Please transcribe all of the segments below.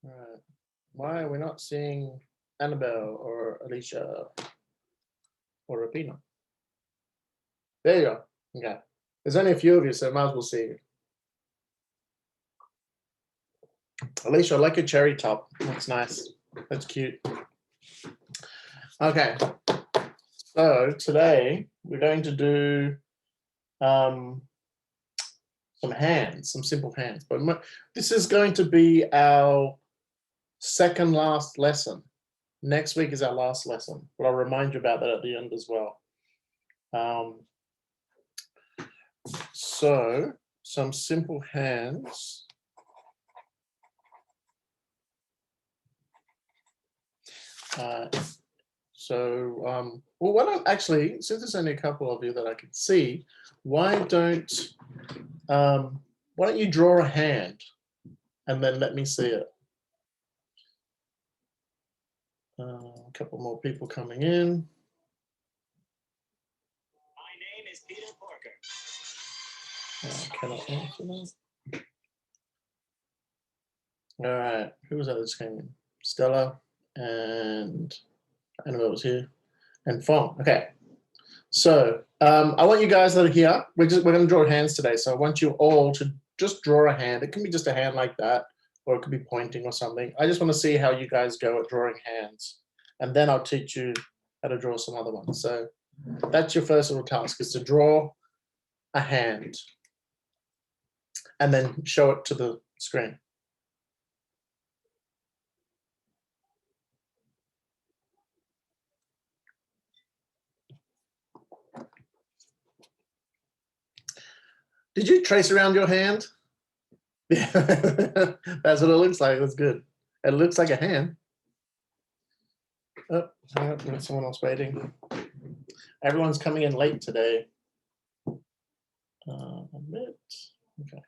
All right. Why are we not seeing Annabelle or Alicia or Rapina? There you go. Okay. There's only a few of you, so I might as well see you. Alicia, I like your cherry top. That's nice. That's cute. Okay. So today we're going to do some hands, some simple hands. But this is going to be our second last lesson. Next week is our last lesson, but I'll remind you about that at the end as well. So some simple hands. Well, why don't actually, since there's only a couple of you that I can see, why don't you draw a hand and then let me see it? A couple more people coming in. My name is Peter Porker. Cannot answer that. All right, who was that that just came in? Stella and Annabelle was here, and Fong. Okay, so I want you guys that are here. We're going to draw hands today. So I want you all to just draw a hand. It can be just a hand like that, or it could be pointing or something. I just want to see how you guys go at drawing hands, and then I'll teach you how to draw some other ones. So that's your first little task, is to draw a hand and then show it to the screen. Did you trace around your hand? Yeah, that's what it looks like. That's good. It looks like a hand. Oh, there's someone else waiting. Everyone's coming in late today. A bit. Okay.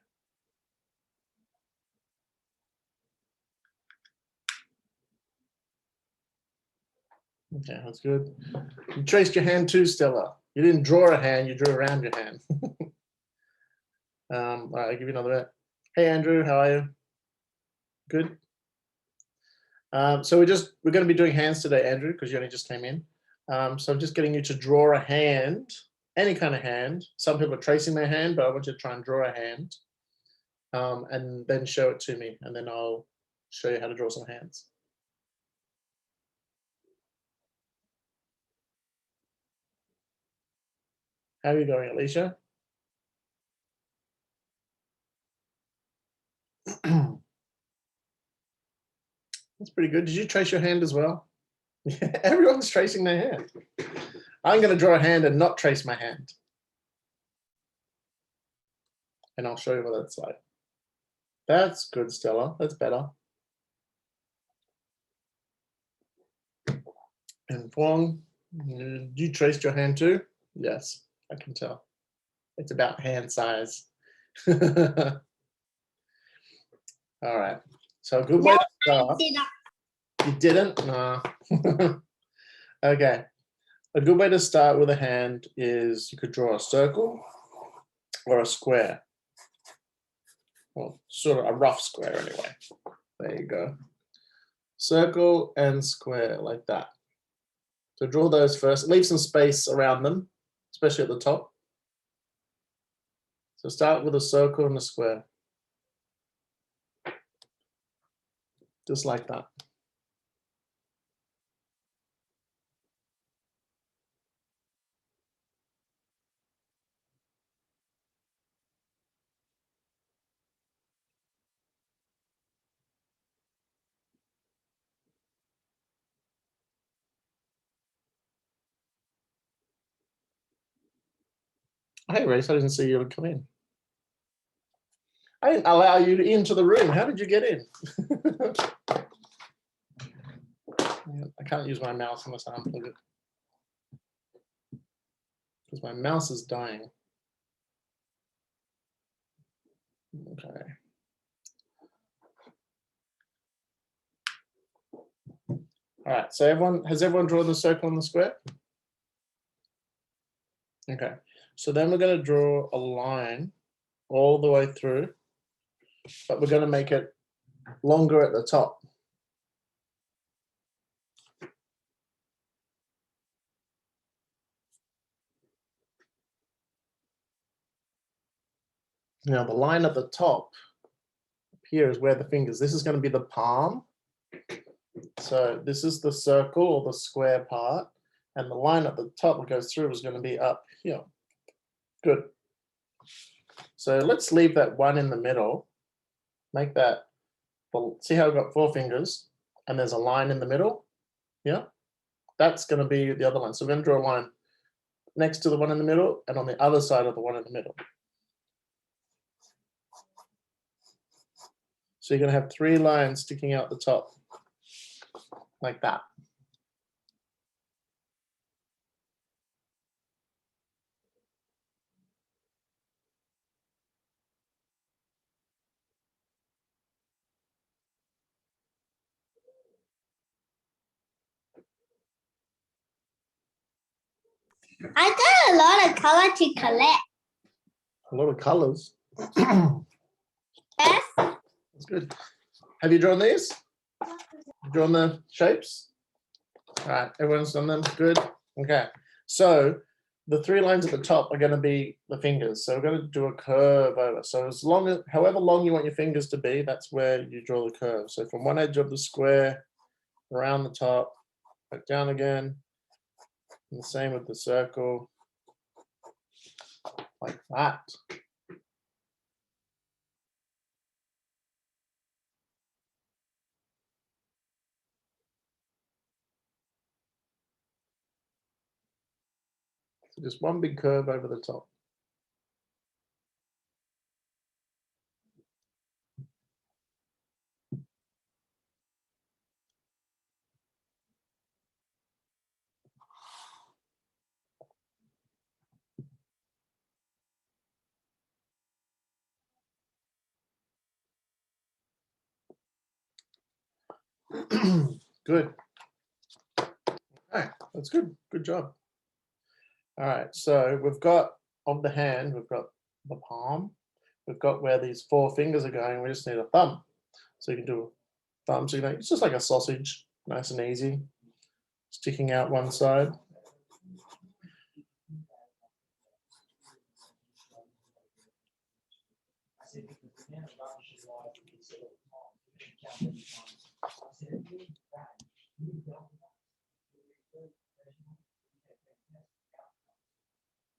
Okay, that's good. You traced your hand too, Stella. You didn't draw a hand, you drew around your hand. All right, I'll give you another bit. Hey, Andrew, how are you? Good. So we're going to be doing hands today, Andrew, because you only just came in. So I'm just getting you to draw a hand, any kind of hand. Some people are tracing their hand, but I want you to try and draw a hand, and then show it to me, and then I'll show you how to draw some hands. How are you going, Alicia? That's pretty good. Did you trace your hand as well? Yeah, everyone's tracing their hand. I'm going to draw a hand and not trace my hand. And I'll show you what that's like. That's good, Stella. That's better. And Huang, you traced your hand too? Yes, I can tell. It's about hand size. All right. So a good way to start. You didn't? No. Okay. A good way to start with a hand is you could draw a circle or a square. Well, sort of a rough square anyway. There you go. Circle and square like that. So draw those first. Leave some space around them, especially at the top. So start with a circle and a square. Just like that. Hey, Race, I didn't see you come in. I didn't allow you into the room. How did you get in? I can't use my mouse unless I unplug it, because my mouse is dying. Okay. All right, so has everyone drawn the circle and the square? Okay, so then we're going to draw a line all the way through, but we're going to make it longer at the top. Now the line at the top here is where the fingers, this is going to be the palm. So this is the circle or the square part, and the line at the top that goes through is going to be up here. Good. So let's leave that one in the middle. Make that, well, see how I've got 4 fingers and there's a line in the middle? Yeah. That's going to be the other line. So we're going to draw a line next to the one in the middle and on the other side of the one in the middle. So you're going to have 3 lines sticking out the top like that. I got a lot of color to collect. A lot of colors. Yes. That's good. Have you drawn these? Drawn the shapes? All right, everyone's done them. Good. Okay. So the 3 lines at the top are going to be the fingers. So we're going to do a curve over. So as long as, however long you want your fingers to be, that's where you draw the curve. So from one edge of the square, around the top, back down again. And the same with the circle, like that. So just one big curve over the top. Good. Okay, that's good. Good job. All right, so we've got of the hand, we've got the palm, we've got where these 4 fingers are going. We just need a thumb. So you can do a thumb. So it's just like a sausage, nice and easy, sticking out one side.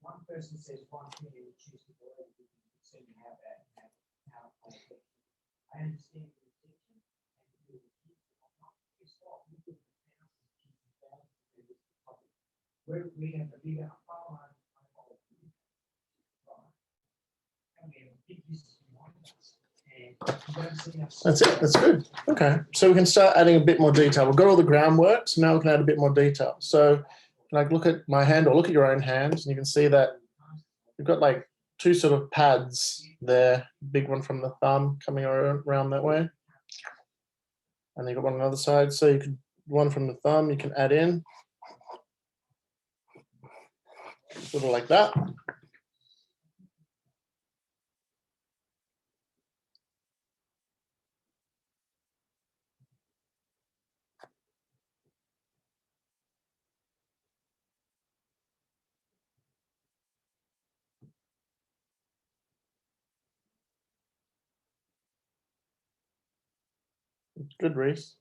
One person says one thing and you choose to believe you seem to have that conflict. I understand the intention and you we have a bigger power That's it. That's good. Okay. So we can start adding a bit more detail. We've got all the groundwork, so now we can add a bit more detail. So like look at my hand or look at your own hands, and you can see that you've got like 2 sort of pads there, big one from the thumb coming around that way. And then you've got one on the other side. So you could, one from the thumb, you can add in. Sort of like that. Good, Reese.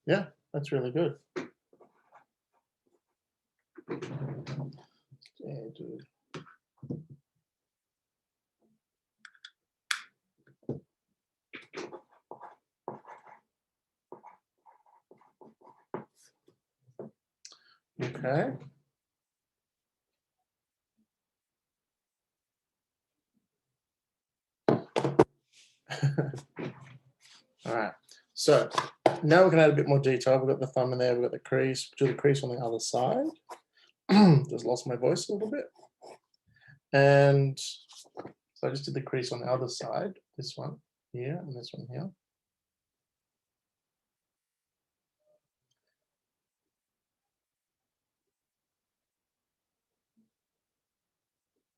Yeah, that's really good. Okay. All right. So now we can add a bit more detail. We've got the thumb in there. We've got the crease. Do the crease on the other side. Just lost my voice a little bit. And so I just did the crease on the other side. This one here and this one here.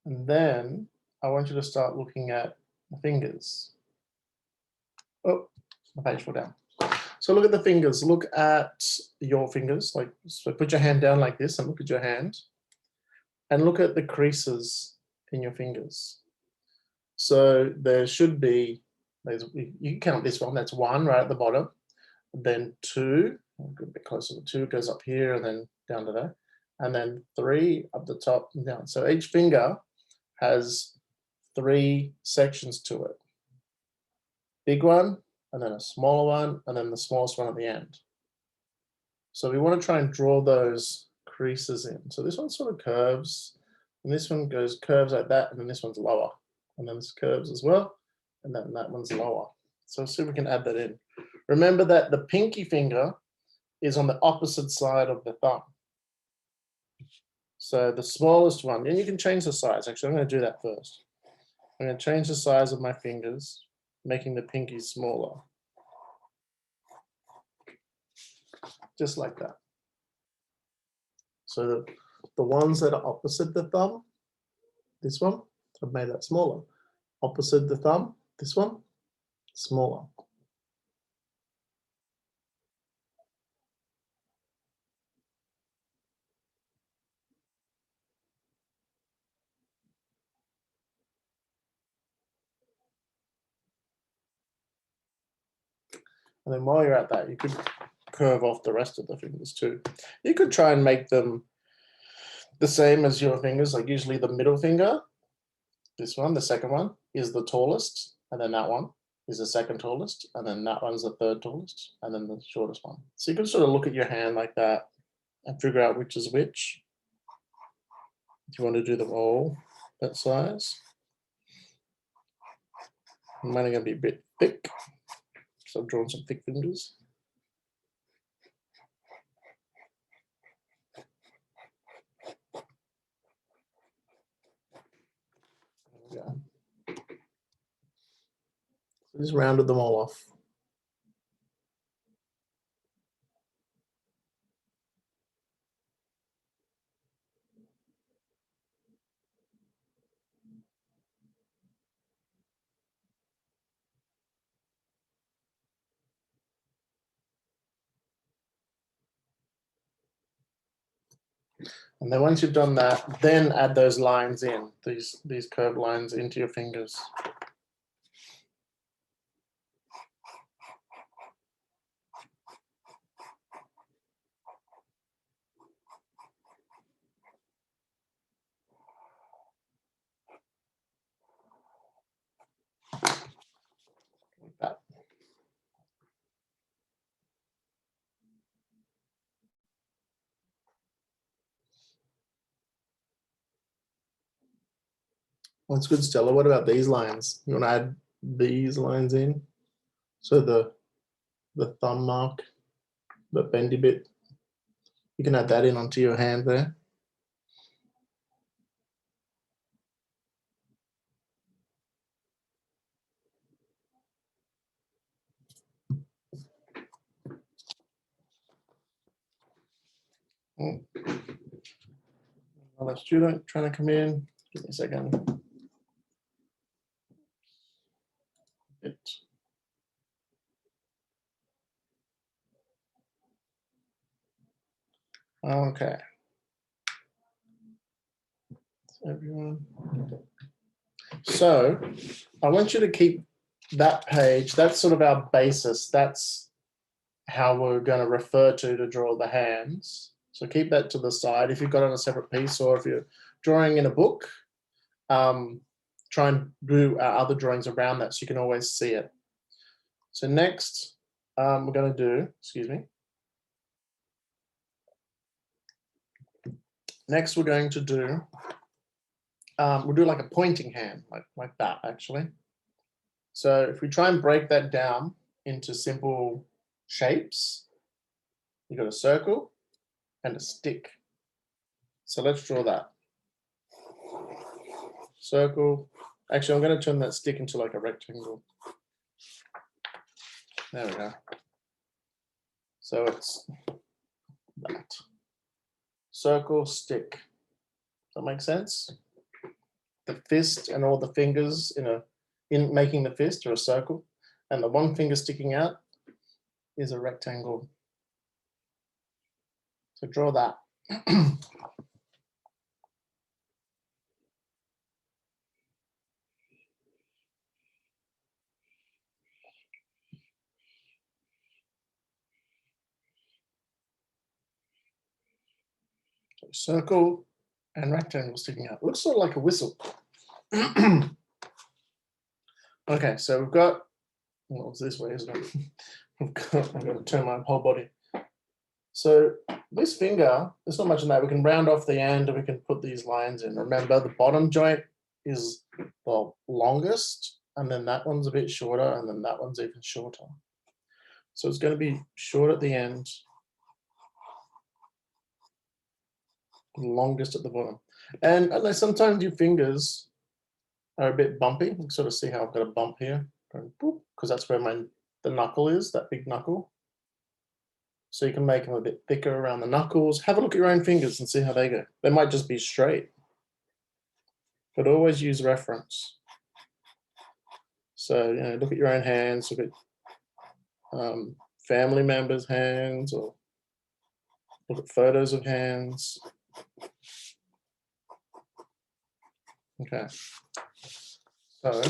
And then I want you to start looking at the fingers. Oh, my page fell down. So look at the fingers. Look at your fingers. Like, so put your hand down like this and look at your hand. And look at the creases in your fingers. So there should be, you can count this one, that's 1 right at the bottom. Then 2, a bit closer to 2, goes up here and then down to there. And then 3 up the top and down. So each finger has 3 sections to it. Big one, and then a smaller one, and then the smallest one at the end. So we want to try and draw those creases in. So this one sort of curves, and this one curves like that, and then this one's lower. And then this curves as well, and then that one's lower. So see if we can add that in. Remember that the pinky finger is on the opposite side of the thumb. So the smallest one, and you can change the size. Actually, I'm going to do that first. I'm going to change the size of my fingers, making the pinky smaller. Just like that. So the ones that are opposite the thumb, this one, I've made that smaller. Opposite the thumb, this one, smaller. And then while you're at that, you could curve off the rest of the fingers too. You could try and make them the same as your fingers, like usually the middle finger, this one, the second one, is the tallest, and then that one is the second tallest, and then that one's the third tallest, and then the shortest one. So you can sort of look at your hand like that and figure out which is which. If you want to do them all that size. Mine are going to be a bit thick, so I've drawn some thick fingers. There we go. So just rounded them all off. And then once you've done that, then add those lines in, these curved lines into your fingers. Like that. That's good, Stella. What about these lines? You want to add these lines in? So the thumb mark, the bendy bit, you can add that in onto your hand there. Another student trying to come in. Give me a second. Okay. Everyone. So I want you to keep that page. That's sort of our basis. That's how we're going to refer to draw the hands. So keep that to the side. If you've got it on a separate piece, or if you're drawing in a book, try and do other drawings around that so you can always see it. So next, we're going to do, excuse me. Next, we're going to do, we'll do like a pointing hand, like that actually. So if we try and break that down into simple shapes, you've got a circle and a stick. So let's draw that. Circle. Actually, I'm going to turn that stick into like a rectangle. There we go. So it's that. Circle, stick. Does that make sense? The fist and all the fingers in making the fist are a circle, and the one finger sticking out is a rectangle. So draw that. So circle and rectangle sticking out. Looks sort of like a whistle. Okay, so we've got, well, it's this way, isn't it? I've got to turn my whole body. So this finger, there's not much in that. We can round off the end and we can put these lines in. Remember, the bottom joint is the longest, and then that one's a bit shorter, and then that one's even shorter. So it's going to be short at the end, longest at the bottom. And sometimes your fingers are a bit bumpy. You can sort of see how I've got a bump here, because that's where the knuckle is, that big knuckle. So you can make them a bit thicker around the knuckles. Have a look at your own fingers and see how they go. They might just be straight, but always use reference. So, look at your own hands, look at family members' hands, or look at photos of hands. Okay. So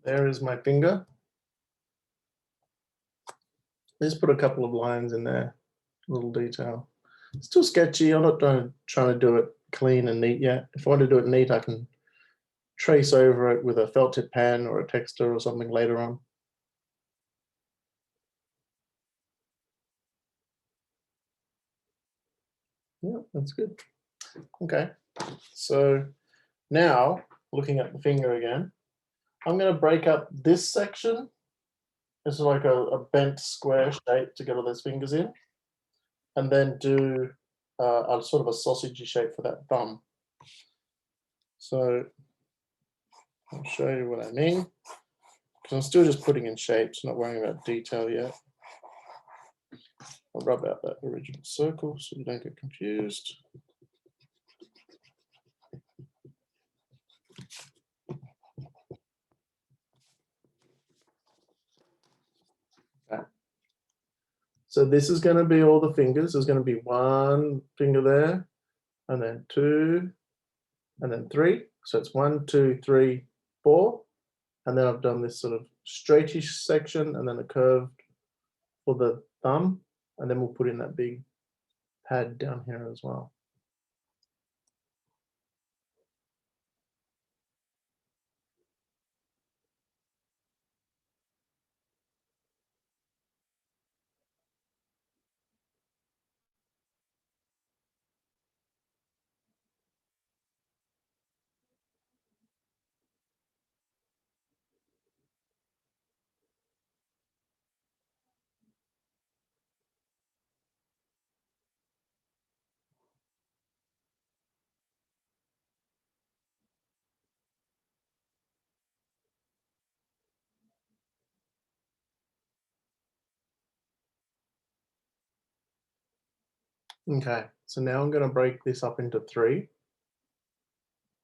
there is my finger. Let's put a couple of lines in there, a little detail. It's still sketchy. I'm not trying to do it clean and neat yet. If I want to do it neat, I can trace over it with a felt tip pen or a texter or something later on. Yeah, that's good. Okay, so now looking at the finger again, I'm going to break up this section. It's like a bent square shape to get all those fingers in, and then do a sort of a sausagey shape for that thumb. So I'll show you what I mean, because I'm still just putting in shapes, not worrying about detail yet. I'll rub out that original circle so you don't get confused. Okay. So this is going to be all the fingers. There's going to be one finger there, and then two, and then three. So it's 1, 2, 3, 4. And then I've done this sort of straightish section and then a curved for the thumb. And then we'll put in that big pad down here as well. Okay, so now I'm going to break this up into 3.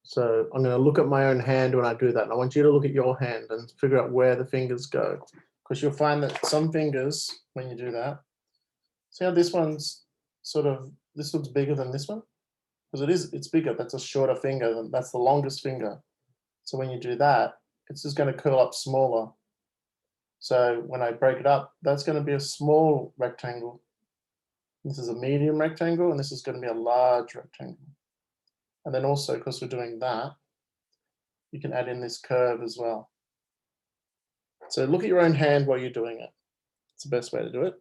So I'm going to look at my own hand when I do that. And I want you to look at your hand and figure out where the fingers go. Because you'll find that some fingers, when you do that, see how this one's sort of, this looks bigger than this one? Because it's bigger. That's a shorter finger. That's the longest finger. So when you do that, it's just going to curl up smaller. So when I break it up, that's going to be a small rectangle. This is a medium rectangle, and this is going to be a large rectangle. And then also, because we're doing that, you can add in this curve as well. So look at your own hand while you're doing it. It's the best way to do it.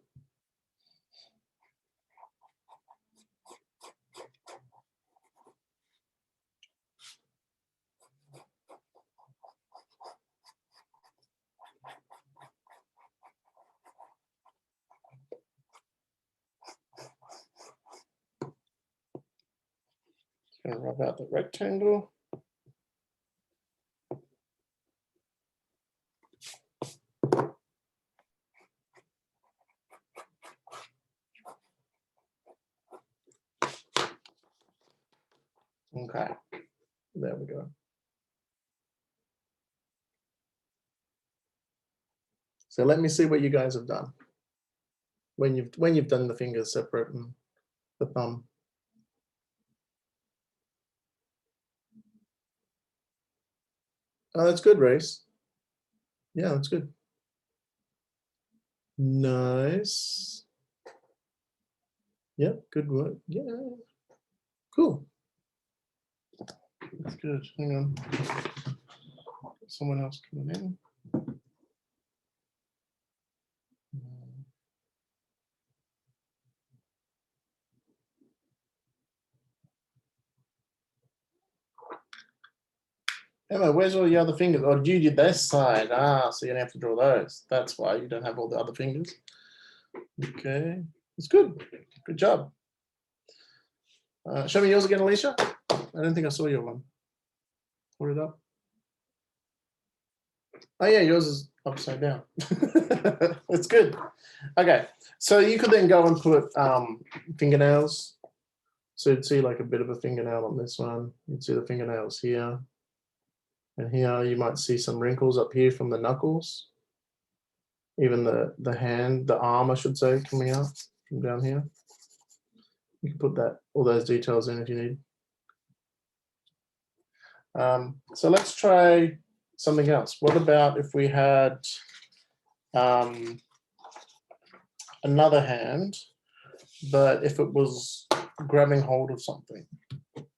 Just going to rub out the rectangle. Okay, there we go. So let me see what you guys have done. when you've done the fingers separate and the thumb. Oh, that's good, Reese. Yeah, that's good. Nice. Yep, good work. Yeah, cool. That's good. Hang on. Someone else coming in. Emma, where's all your other fingers? Oh, you did this side. Ah, so you don't have to draw those. That's why you don't have all the other fingers. Okay, it's good. Good job. Show me yours again, Alicia. I don't think I saw your one. Put it up. Oh yeah, yours is upside down. It's good. Okay, so you could then go and put fingernails. So you'd see like a bit of a fingernail on this one. You'd see the fingernails here. And here you might see some wrinkles up here from the knuckles. Even the hand, the arm, I should say, coming out from down here. You can put that all those details in if you need. So let's try something else. What about if we had another hand, but if it was grabbing hold of something?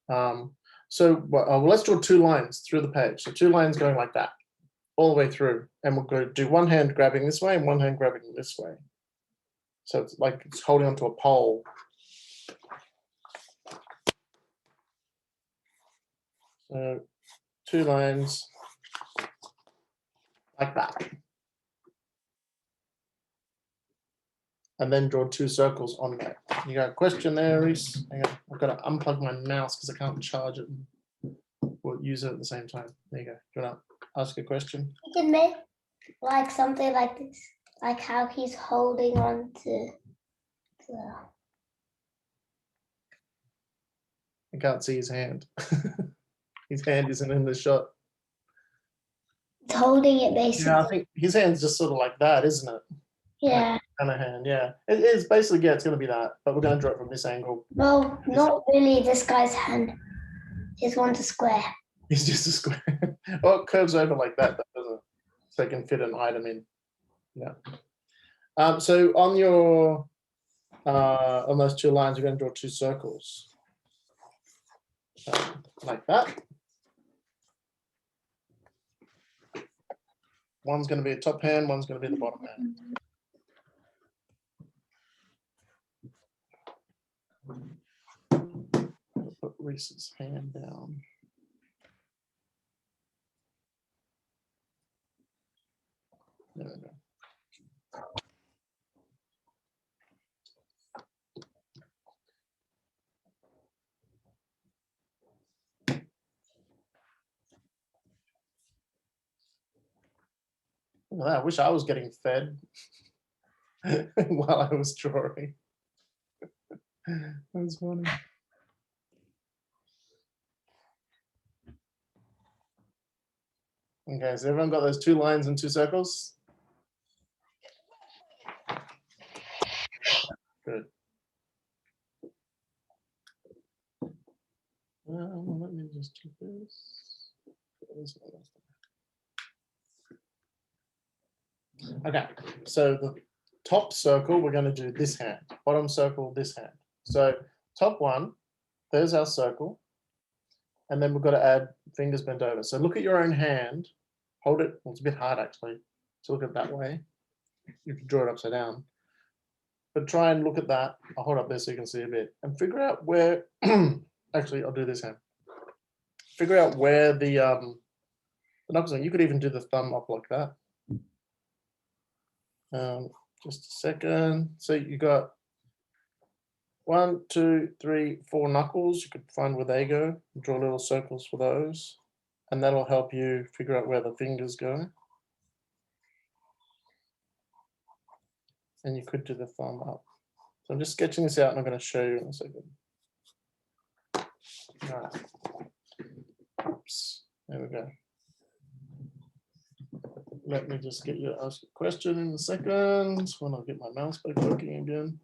Well, let's draw 2 lines through the page. So 2 lines going like that, all the way through. And we're going to do one hand grabbing this way and one hand grabbing this way. So it's like it's holding onto a pole. So 2 lines like that. And then draw 2 circles on that. You got a question there, Reese? Hang on. I've got to unplug my mouse because I can't charge it and we'll use it at the same time. There you go. Do you want to ask a question? You can make like something like this, like how he's holding on to the. I can't see his hand. His hand isn't in the shot. It's holding it basically. Yeah, I think his hand's just sort of like that, isn't it? Yeah. Kind of hand, yeah. It is basically, yeah, it's going to be that, but we're going to draw it from this angle. Well, not really this guy's hand. His one's a square. It's just a square. Well, it curves over like that, doesn't it? So it can fit an item in. Yeah. So on your on those 2 lines, we're going to draw 2 circles. Like that. One's going to be a top hand, one's going to be the bottom hand. I'll put Reese's hand down. There we go. Look at that. I wish I was getting fed while I was drawing. That's funny. Okay, so everyone got those 2 lines and 2 circles? Good. Let me just do this. Okay, so the top circle, we're going to do this hand. Bottom circle, this hand. So top one, there's our circle. And then we've got to add fingers bent over. So look at your own hand. Hold it. Well, it's a bit hard, actually, to look at it that way. You can draw it upside down. But try and look at that. I'll hold up there so you can see a bit. And figure out where, actually, I'll do this hand. Figure out where the knuckles are. You could even do the thumb up like that. Just a second. So you got 1, 2, 3, 4 knuckles. You could find where they go. Draw little circles for those. And that'll help you figure out where the fingers go. And you could do the thumb up. So I'm just sketching this out and I'm going to show you in a second. All right. Oops. There we go. let me just get you to ask a question in a second when I'll get my mouse back working again.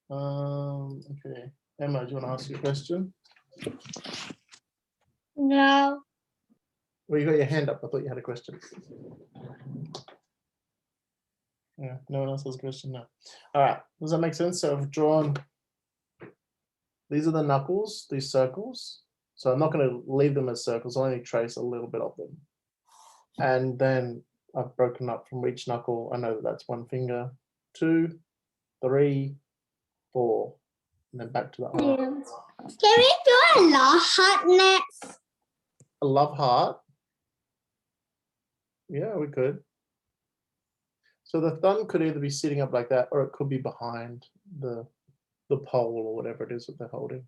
Okay, Emma, do you want to ask your question? No. Well, you got your hand up. I thought you had a question. Yeah, no one else has a question now. All right, does that make sense? So I've drawn, these are the knuckles, these circles. So I'm not going to leave them as circles, I'll only trace a little bit of them. And then I've broken up from each knuckle. I know that that's one finger, 2, 3, 4, and then back to the arm. Can we do a love heart next? A love heart. Yeah, we could. So the thumb could either be sitting up like that, or it could be behind the pole or whatever it is that they're holding.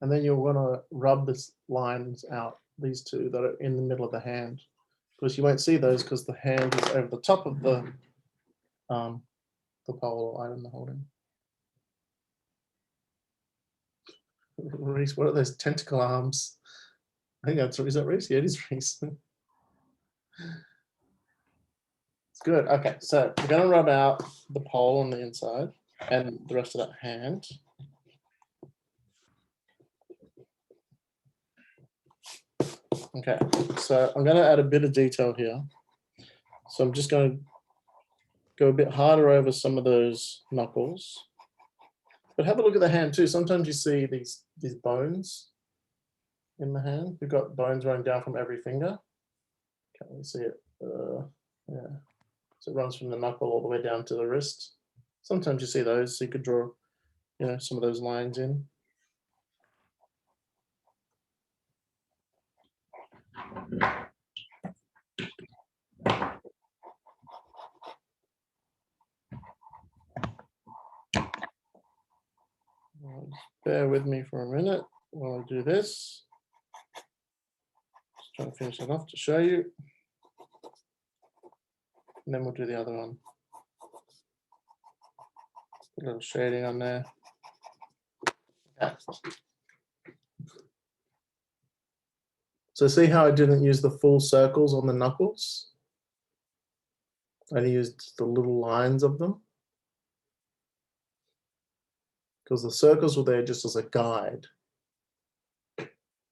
And then you're going to rub these lines out, these two that are in the middle of the hand, because you won't see those because the hand is over the top of the pole or item they're holding. Reese, what are those tentacle arms? I think that's, is that Reese? Yeah, it is Reese. It's good. Okay, so we're going to rub out the pole on the inside and the rest of that hand. Okay, so I'm going to add a bit of detail here. So I'm just going to go a bit harder over some of those knuckles. But have a look at the hand too. Sometimes you see these bones in the hand. We've got bones running down from every finger. Can't really see it. Yeah. So it runs from the knuckle all the way down to the wrist. Sometimes you see those, so you could draw, you know, some of those lines in. Bear with me for a minute while I do this. Just trying to finish it off to show you. And then we'll do the other one. A little shading on there. Okay. So see how I didn't use the full circles on the knuckles? I only used the little lines of them. Because the circles were there just as a guide.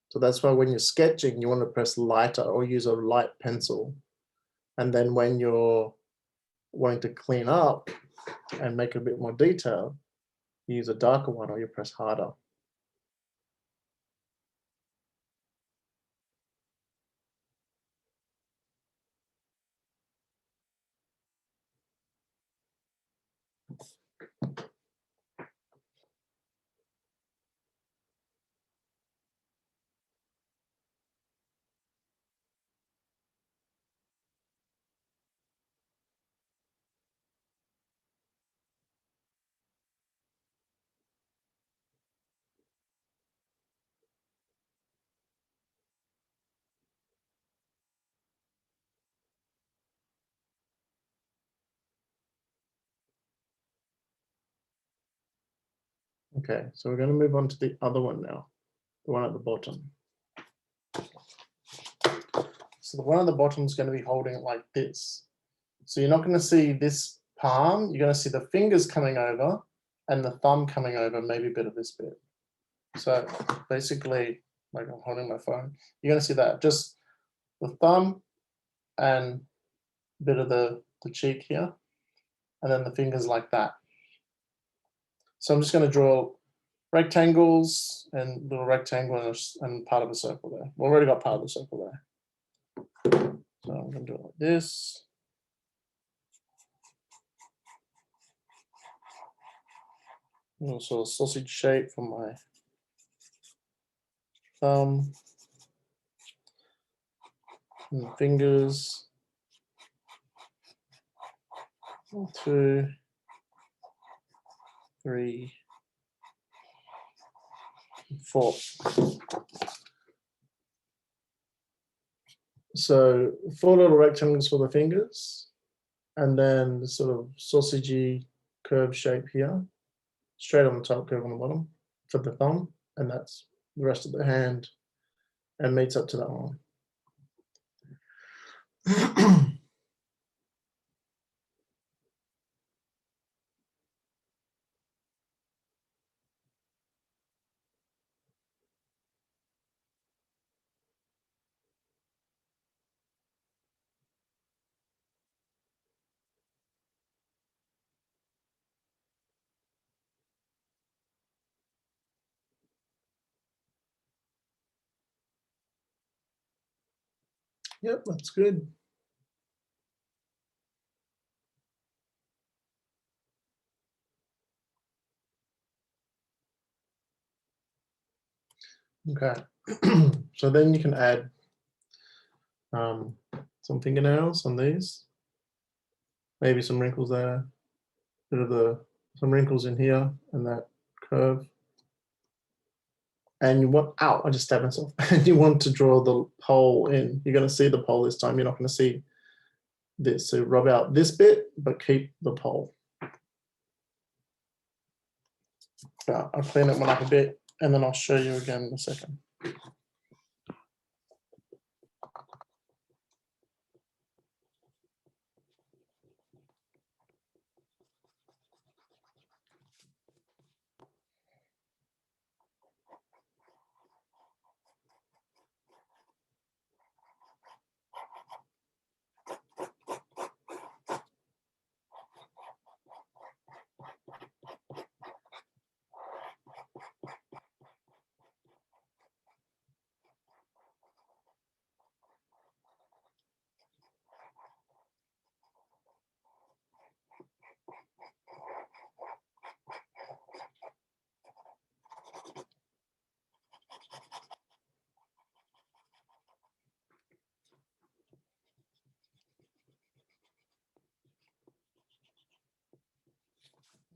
So that's why when you're sketching, you want to press lighter or use a light pencil. And then when you're wanting to clean up and make a bit more detail, you use a darker one or you press harder. Okay, so we're going to move on to the other one now, the one at the bottom. So the one at the bottom is going to be holding it like this. So you're not going to see this palm, you're going to see the fingers coming over and the thumb coming over, maybe a bit of this bit. So basically, like I'm holding my phone, you're going to see that, just the thumb and a bit of the cheek here, and then the fingers like that. So I'm just going to draw rectangles and little rectangle and part of a circle there. We've already got part of the circle there. So I'm going to do it like this. And also a sausage shape for my thumb and the fingers. 1, 2, 3, 4. So 4 little rectangles for the fingers, and then the sort of sausagey curve shape here, straight on the top, curve on the bottom for the thumb, and that's the rest of the hand, and meets up to that one. Yep, that's good. Okay, so then you can add some fingernails on these, maybe some wrinkles there, some wrinkles in here and that curve. And you want, ow, I just stabbed myself. And you want to draw the pole in. You're going to see the pole this time. You're not going to see this. So rub out this bit, but keep the pole. I'll clean that one up a bit, and then I'll show you again in a second.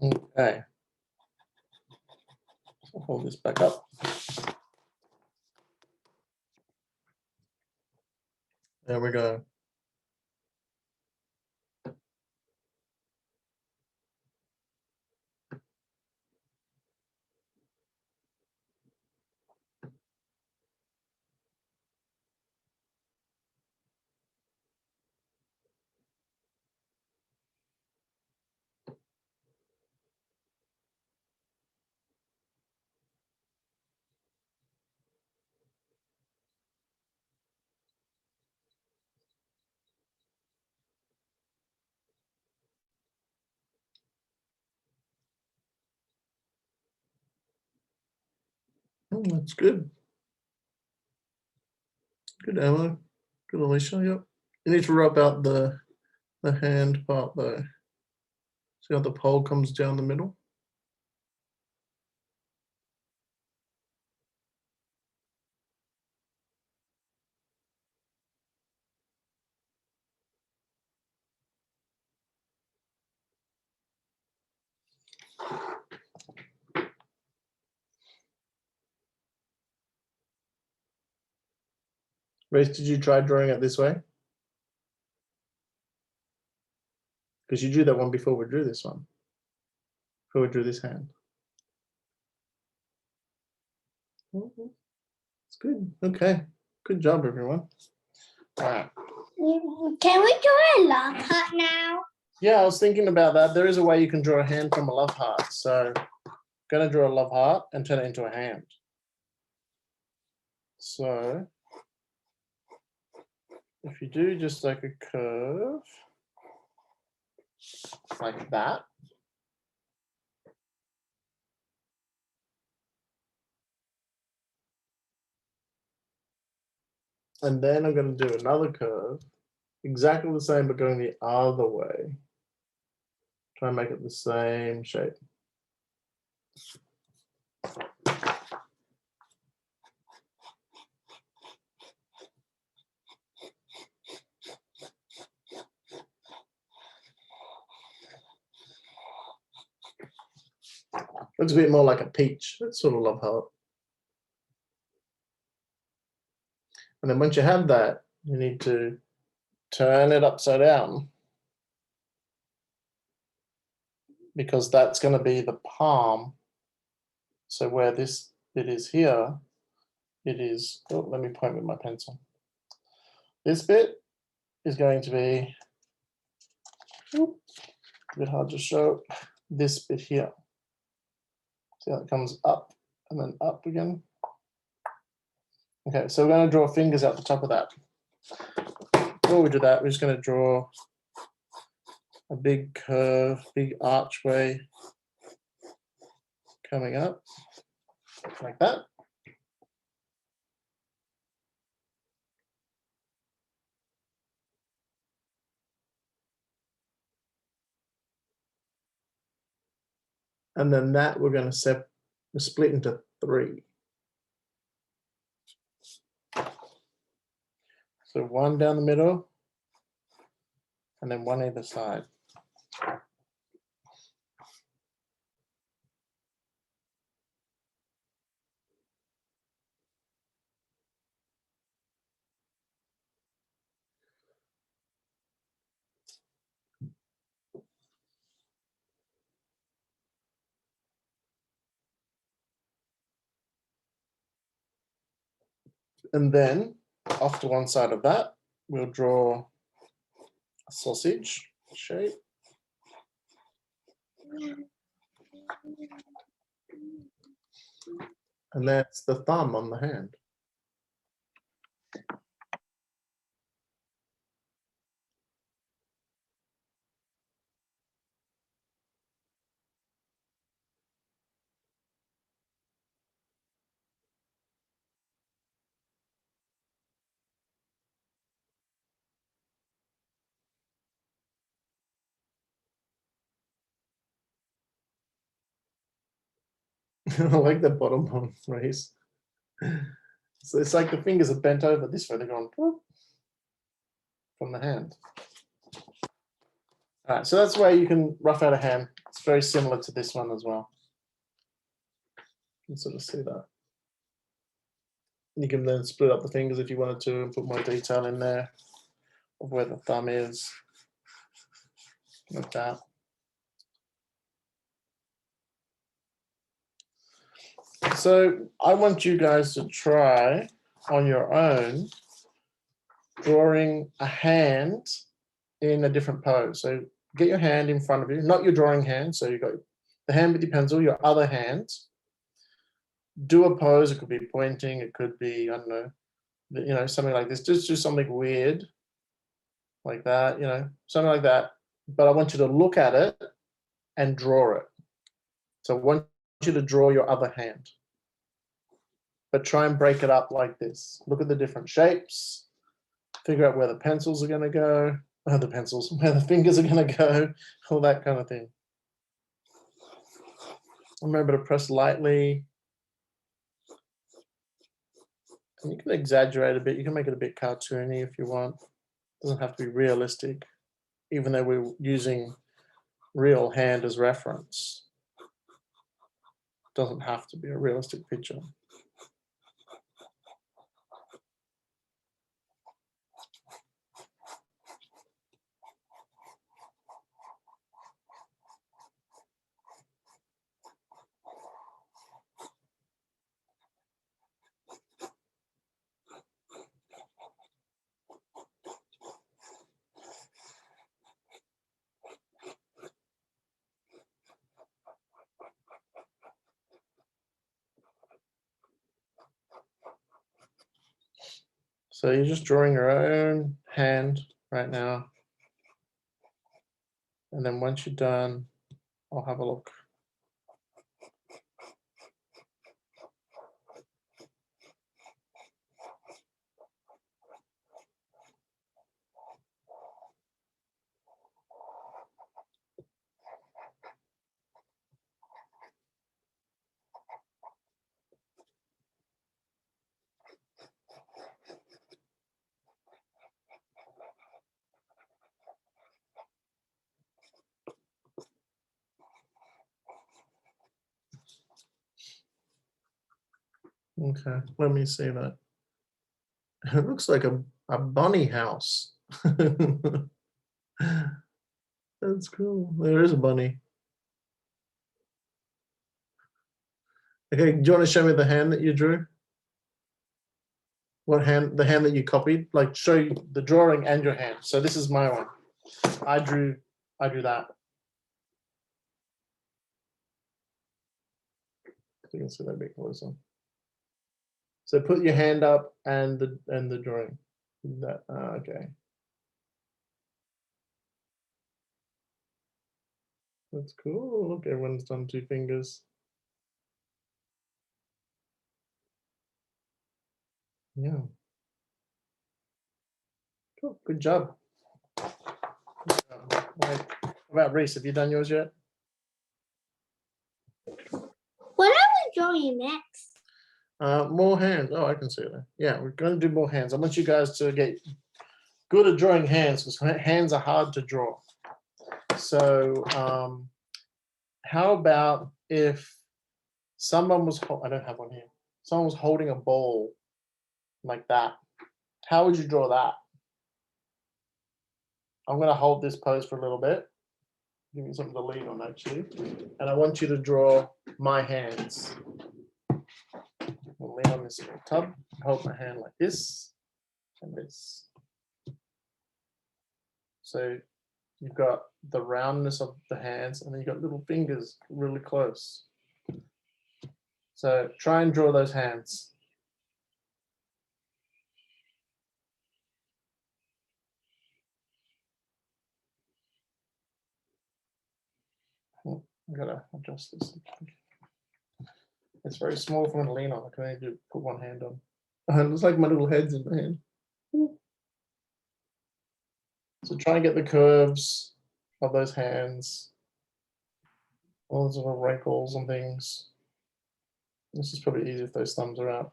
Okay. So hold this back up. There we go. Oh, that's good. Good, Emma. Good, Alicia. Yep. You need to rub out the hand part though. See how the pole comes down the middle? Grace, did you try drawing it this way? Because you drew that one before we drew this one. Before we drew this hand. It's good. Okay. Good job, everyone. All right. Can we draw a love heart now? Yeah, I was thinking about that. There is a way you can draw a hand from a love heart. So I'm going to draw a love heart and turn it into a hand. So if you do just like a curve like that, and then I'm going to do another curve, exactly the same, but going the other way. Try and make it the same shape. Looks a bit more like a peach. That's sort of love heart. And then once you have that, you need to turn it upside down, because that's going to be the palm. So where this bit is here, it is, oh, let me point with my pencil. This bit is going to be, a bit hard to show, this bit here. See how it comes up and then up again. Okay, so we're going to draw fingers out the top of that. Before we do that, we're just going to draw a big curve, big archway coming up like that. And then that we're going to split into 3. So 1 down the middle, and then 1 either side. And then off to one side of that, we'll draw a sausage shape. And that's the thumb on the hand. I like the bottom one, Race. So it's like the fingers are bent over this way, they're going from the hand. All right, so that's where you can rough out a hand. It's very similar to this one as well. You can sort of see that. You can then split up the fingers if you wanted to and put more detail in there of where the thumb is, like that. So I want you guys to try on your own drawing a hand in a different pose. So get your hand in front of you, not your drawing hand. So you've got the hand with your pencil, your other hand. Do a pose. It could be pointing. It could be, I don't know, something like this. Just do something weird like that, something like that. But I want you to look at it and draw it. So I want you to draw your other hand. But try and break it up like this. Look at the different shapes. Figure out where the pencils are going to go. Where the fingers are going to go. All that kind of thing. Remember to press lightly. And you can exaggerate a bit. You can make it a bit cartoony if you want. It doesn't have to be realistic, even though we're using real hand as reference. It doesn't have to be a realistic picture. So you're just drawing your own hand right now. And then once you're done, I'll have a look. Okay, let me see that. It looks like a bunny house. That's cool. There is a bunny. Okay, do you want to show me the hand that you drew? What hand? The hand that you copied? Like show you the drawing and your hand. So this is my one. I drew that. You can see that a bit closer. So put your hand up and the drawing. That okay. That's cool. Look, everyone's done 2 fingers. Yeah. Cool. Good job. Right. What about Reese? Have you done yours yet? What are we drawing next? More hands. Oh, I can see that. Yeah, we're going to do more hands. I want you guys to get good at drawing hands because hands are hard to draw. So, how about if someone was, I don't have one here. Someone was holding a ball like that. How would you draw that? I'm going to hold this pose for a little bit. Give me something to lean on, actually. And I want you to draw my hands. I'll lean on this little tub, hold my hand like this and this. So you've got the roundness of the hands and then you've got little fingers really close. So try and draw those hands. I've got to adjust this. It's very small for me to lean on. I can only put one hand on. It looks like my little head's in my hand. So try and get the curves of those hands. All those little wrinkles and things. This is probably easy if those thumbs are out.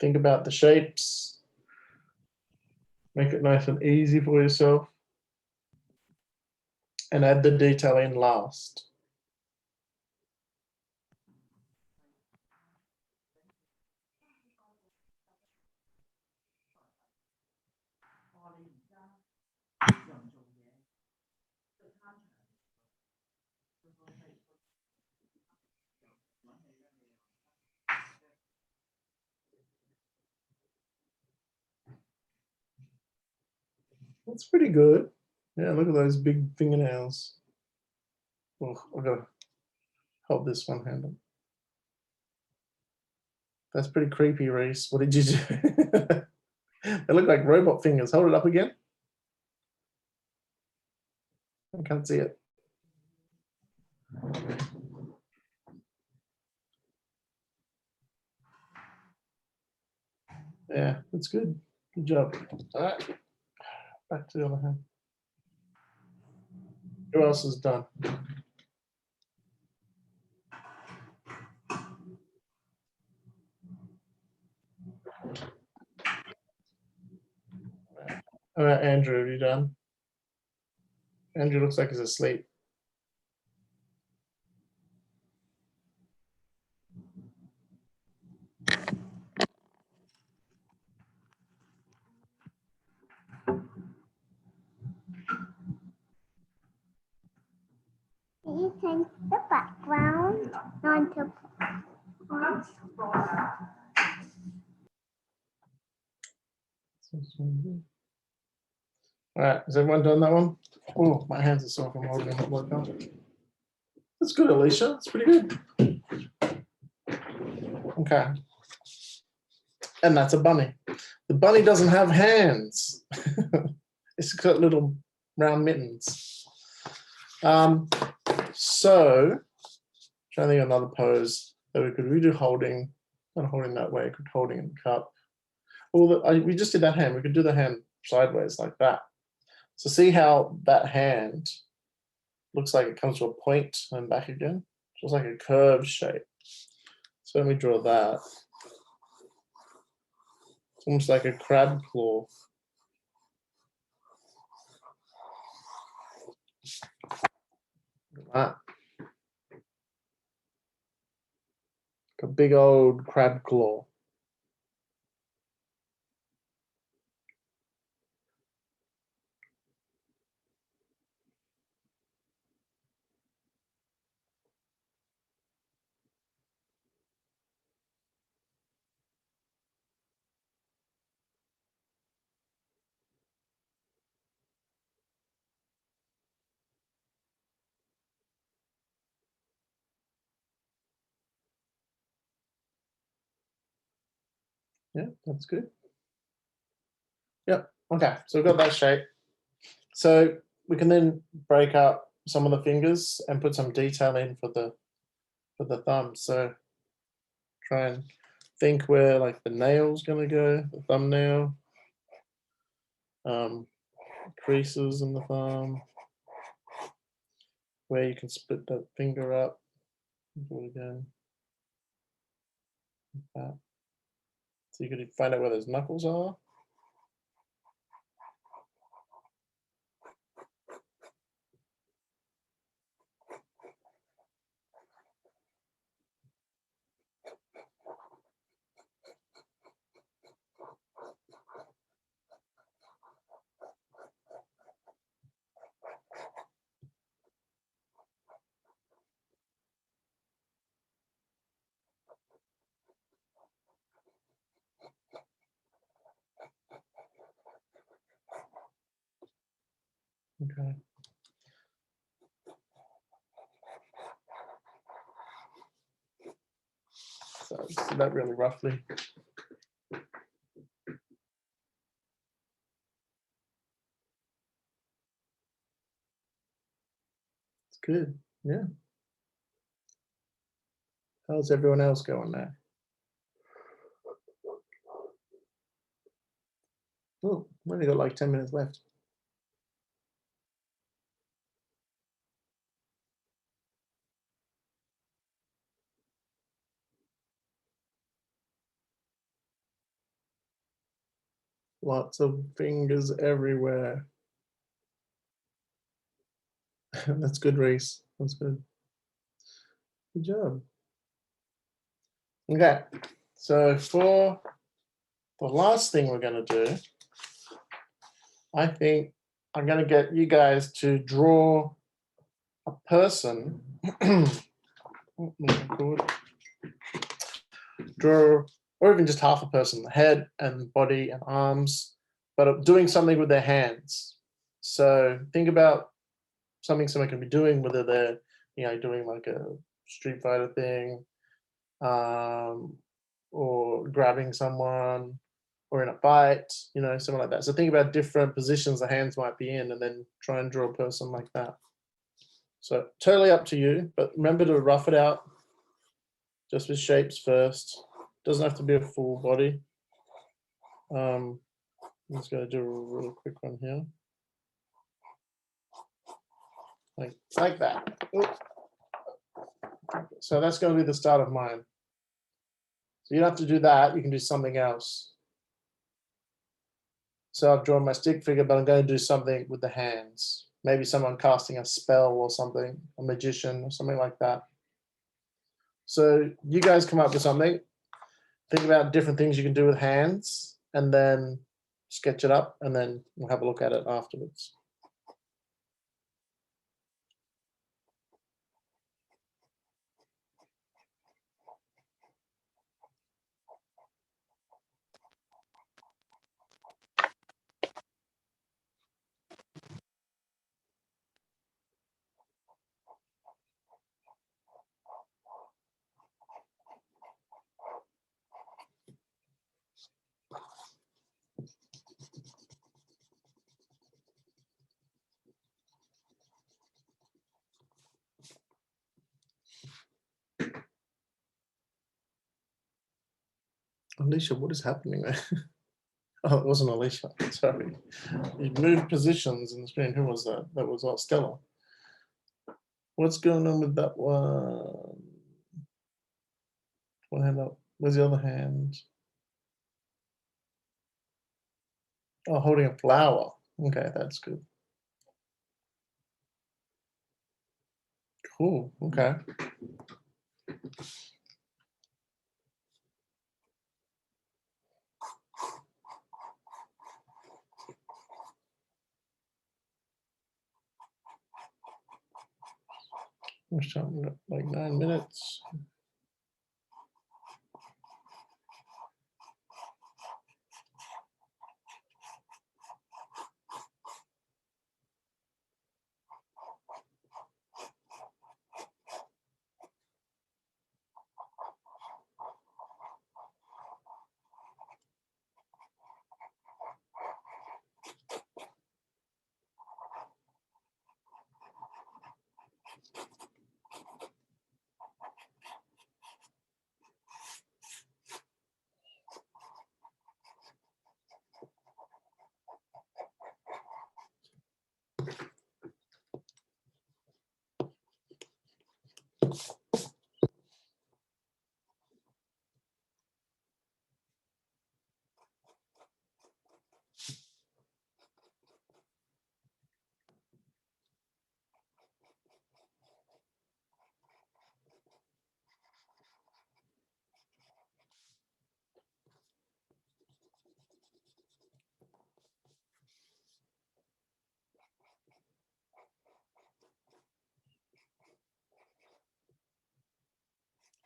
Think about the shapes. Make it nice and easy for yourself. And add the detail in last. That's pretty good. Yeah, look at those big fingernails. Oh, I've got to hold this one hand up. That's pretty creepy, Reese. What did you do? They look like robot fingers. Hold it up again. I can't see it. Yeah, that's good. Good job. All right. Back to the other hand. Who else is done? All right, Andrew, have you done? Andrew looks like he's asleep. You change the background onto All right, has everyone done that one? Oh, my hands are sore from holding it like that. That's good, Alicia. That's pretty good. Okay. And that's a bunny. The bunny doesn't have hands. It's got little round mittens. So, trying to think of another pose that we could redo holding, not holding that way, could holding in the cup. Well, we just did that hand. We could do the hand sideways like that. So see how that hand looks like it comes to a point and back again? Just like a curved shape. So let me draw that. It's almost like a crab claw. Look at that. Like a big old crab claw. Yeah, that's good. Yep. Okay, so we've got that shape. So we can then break up some of the fingers and put some detail in for the thumb. So try and think where like the nail's gonna go, the thumbnail, creases in the thumb, where you can split that finger up. Again, like that. So you could find out where those knuckles are. Okay. So see that really roughly. It's good. Yeah. How's everyone else going there? Oh, we only got like 10 minutes left. Lots of fingers everywhere. That's good, Reese. That's good. Good job. Okay, so for the last thing we're going to do, I think I'm going to get you guys to draw a person. Draw, or even just half a person, the head and body and arms, but doing something with their hands. So think about something someone can be doing, whether they're, doing like a Street Fighter thing, or grabbing someone, or in a fight, something like that. So think about different positions the hands might be in, and then try and draw a person like that. So totally up to you, but remember to rough it out just with shapes first. Doesn't have to be a full body. I'm just going to do a real quick one here. Like that. Oops. So that's going to be the start of mine. So you don't have to do that. You can do something else. So I've drawn my stick figure, but I'm going to do something with the hands. Maybe someone casting a spell or something, a magician or something like that. So you guys come up with something. Think about different things you can do with hands, and then sketch it up, and then we'll have a look at it afterwards. Alicia, what is happening there? Oh, it wasn't Alicia. Sorry. You moved positions in the screen. Who was that? That was Stella. What's going on with that one? One hand up. Where's the other hand? Oh, holding a flower. Okay, that's good. Cool. Okay. We've got like 9 minutes.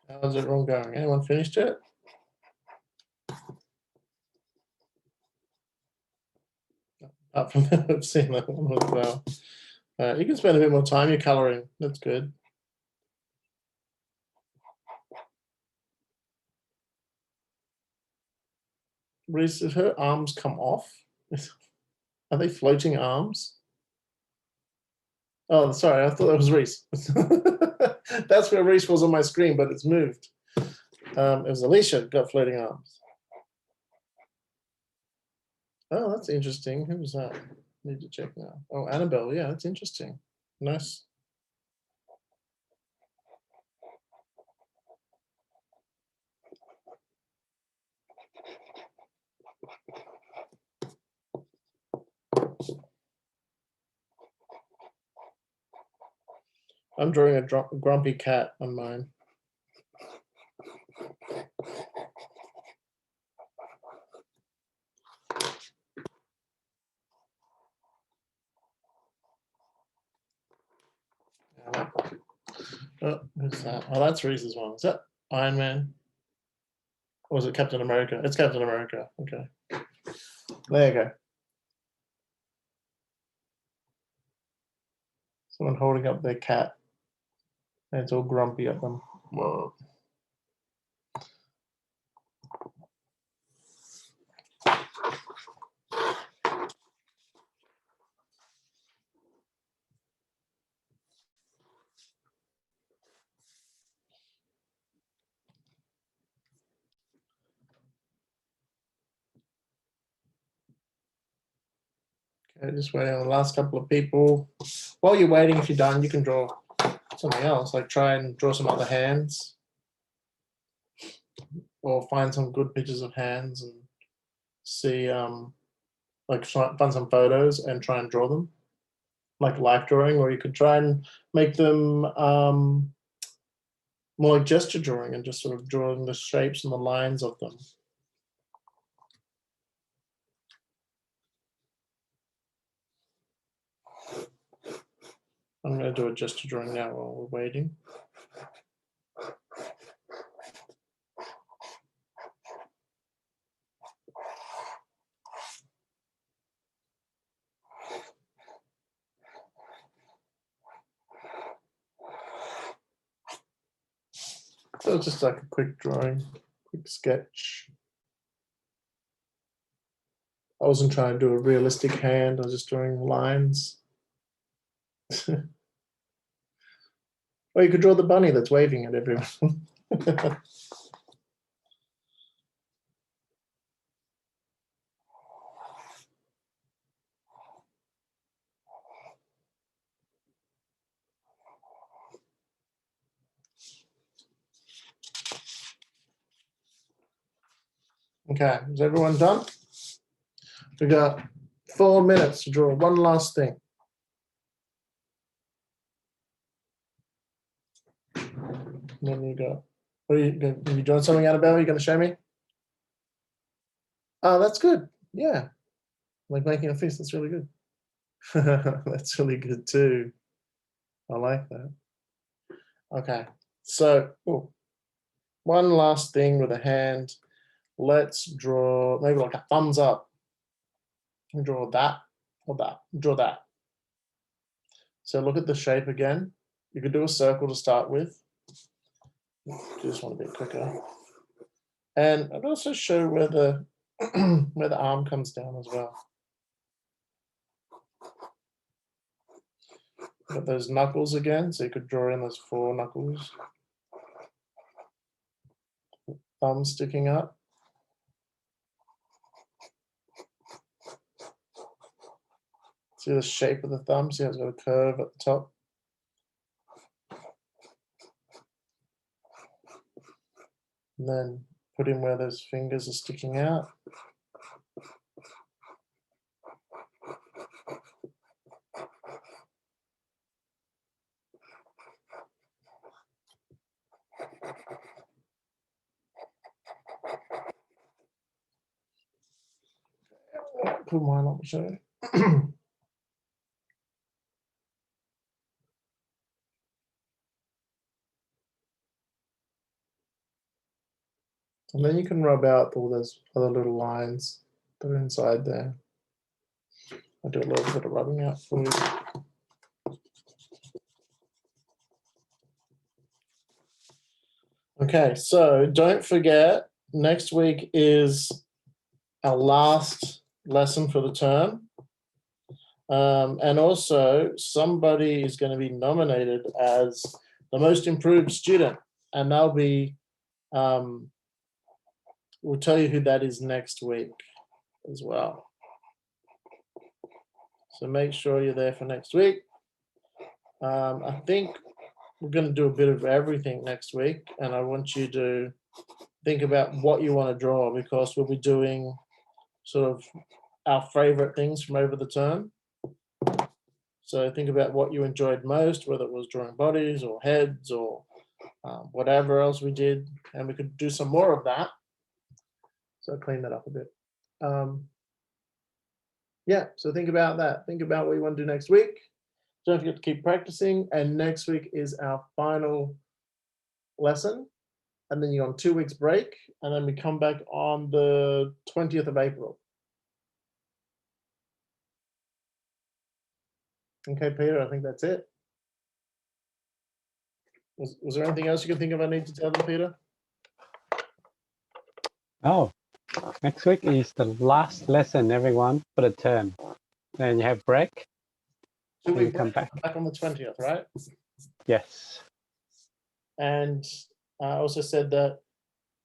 How's everyone going? Anyone finished it? Apart from that, I've seen that one as well. You can spend a bit more time. You're coloring. That's good. Reese, did her arms come off? Are they floating arms? Oh, sorry. I thought that was Reese. That's where Reese was on my screen, but it's moved. It was Alicia got floating arms. Oh, that's interesting. Who was that? Need to check now. Oh, Annabelle. Yeah, that's interesting. Nice. I'm drawing a grumpy cat on mine. Oh, who's that? Oh, that's Reese's one. Is that Iron Man? Or is it Captain America? It's Captain America. Okay. There you go. Someone holding up their cat. And it's all grumpy at them. Whoa. Okay, just waiting on the last couple of people. While you're waiting, if you're done, you can draw something else. Like try and draw some other hands. Or find some good pictures of hands and see like find some photos and try and draw them. Like life drawing, or you could try and make them more like gesture drawing and just sort of drawing the shapes and the lines of them. I'm going to do a gesture drawing now while we're waiting. So it's just like a quick drawing, quick sketch. I wasn't trying to do a realistic hand, I was just drawing lines. Or you could draw the bunny that's waving at everyone. Okay, is everyone done? We got 4 minutes to draw one last thing. And then you go. What are you doing something, Annabelle? Are you going to show me? Oh, that's good. Yeah. Like making a fist, that's really good. That's really good too. I like that. Okay. So one last thing with a hand. Let's draw maybe like a thumbs up. Draw that or that. Draw that. So look at the shape again. You could do a circle to start with. Just want to be quicker. And I'd also show where the where the arm comes down as well. Got those knuckles again, so you could draw in those 4 knuckles. Thumb sticking up. See the shape of the thumb? See how it's got a curve at the top? And then put in where those fingers are sticking out. Put mine on the show. And then you can rub out all those other little lines that are inside there. I'll do a little bit of rubbing out for you. Okay, so don't forget, next week is our last lesson for the term. And also somebody is going to be nominated as the most improved student, and they'll be, we'll tell you who that is next week as well. So make sure you're there for next week. I think we're going to do a bit of everything next week, and I want you to think about what you want to draw, because we'll be doing sort of our favorite things from over the term. So think about what you enjoyed most, whether it was drawing bodies or heads or whatever else we did, and we could do some more of that. So clean that up a bit. Yeah, so think about that. Think about what you want to do next week. Don't forget to keep practicing, and next week is our final lesson, and then you're on 2 weeks break, and then we come back on the 20th of April. Okay, Peter, I think that's it. Was there anything else you can think of I need to tell them, Peter? Oh, next week is the last lesson, everyone, for the term. Then you have break. 2 Then you week come break, back. on the 20th, right? Yes. And I also said that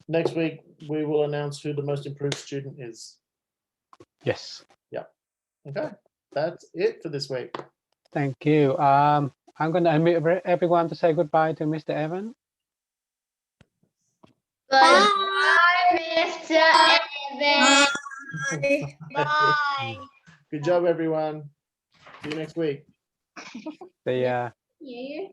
next week we will announce who the most improved student is. Yes. Yeah. Okay, that's it for this week. Thank you. I'm going to unmute everyone to say goodbye to Mr. Evan. Bye, Mr. Evans. Bye. Good job, everyone. See you next week. The Yeah.